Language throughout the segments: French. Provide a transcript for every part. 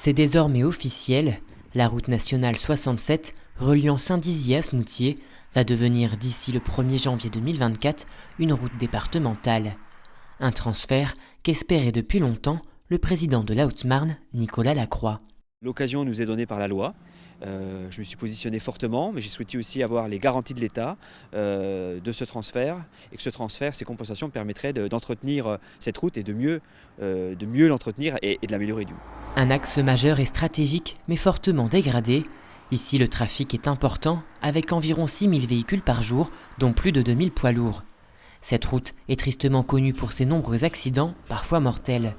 C'est désormais officiel, la route nationale 67, reliant Saint-Dizier à Smoutier, va devenir d'ici le 1er janvier 2024 une route départementale. Un transfert qu'espérait depuis longtemps le président de la Haute-Marne, Nicolas Lacroix. L'occasion nous est donnée par la loi. Je me suis positionné fortement, mais j'ai souhaité aussi avoir les garanties de l'État de ce transfert, et que ce transfert, ces compensations permettraient d'entretenir cette route et de mieux l'entretenir et de l'améliorer. Un axe majeur et stratégique, mais fortement dégradé. Ici, le trafic est important, avec environ 6000 véhicules par jour, dont plus de 2000 poids lourds. Cette route est tristement connue pour ses nombreux accidents, parfois mortels.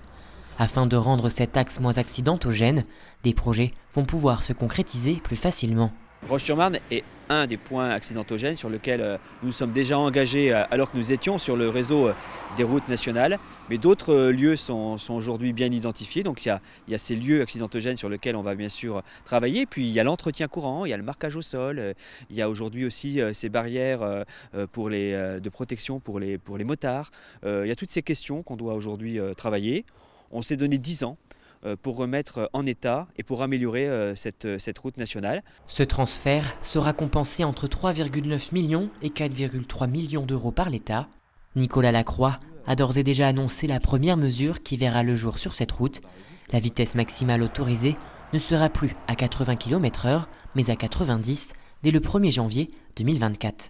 Afin de rendre cet axe moins accidentogène, des projets vont pouvoir se concrétiser plus facilement. Roche-sur-Marne est un des points accidentogènes sur lequel nous sommes déjà engagés alors que nous étions sur le réseau des routes nationales. Mais d'autres lieux sont aujourd'hui bien identifiés. Donc il y a ces lieux accidentogènes sur lesquels on va bien sûr travailler. Puis il y a l'entretien courant, il y a le marquage au sol. Il y a aujourd'hui aussi ces barrières de protection pour les motards. Il y a toutes ces questions qu'on doit aujourd'hui travailler. On s'est donné 10 ans pour remettre en état et pour améliorer cette route nationale. Ce transfert sera compensé entre 3,9 millions et 4,3 millions d'euros par l'État. Nicolas Lacroix a d'ores et déjà annoncé la première mesure qui verra le jour sur cette route. La vitesse maximale autorisée ne sera plus à 80 km/h, mais à 90 dès le 1er janvier 2024.